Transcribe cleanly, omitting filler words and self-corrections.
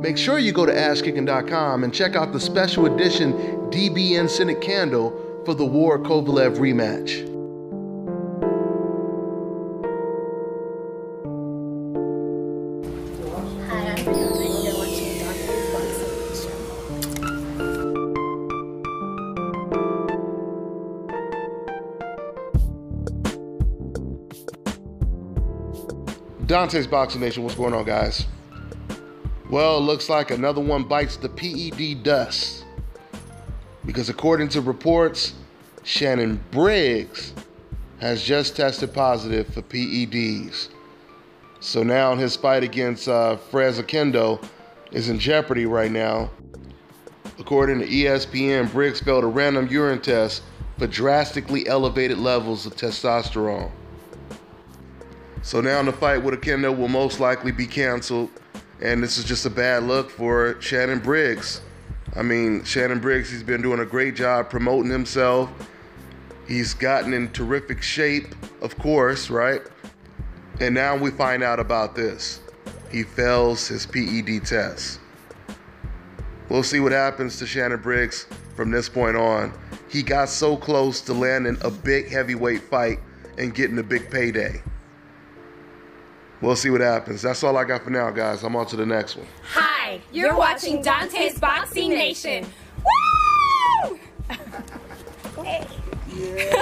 Make sure you go to AssKicking.com and check out the special edition DBN Senate candle for the Ward-Kovalev rematch. Hi, I'm Brianna, and you're watching Dante's Boxing Nation. Dante's Boxing Nation, what's going on, guys? Well, it looks like another one bites the PED dust. Because according to reports, Shannon Briggs has just tested positive for PEDs. So now his fight against Oquendo is in jeopardy right now. According to ESPN, Briggs failed a random urine test for drastically elevated levels of testosterone. So now the fight with Oquendo will most likely be canceled, and this is just a bad look for Shannon Briggs. I mean, Shannon Briggs, he's been doing a great job promoting himself. He's gotten in terrific shape, of course, right? And now we find out about this. He fails his PED test. We'll see what happens to Shannon Briggs from this point on. He got so close to landing a big heavyweight fight and getting a big payday. We'll see what happens. That's all I got for now, guys. I'm on to the next one. Hi, you're watching Dante's Boxing Nation. Woo! Hey. Yeah.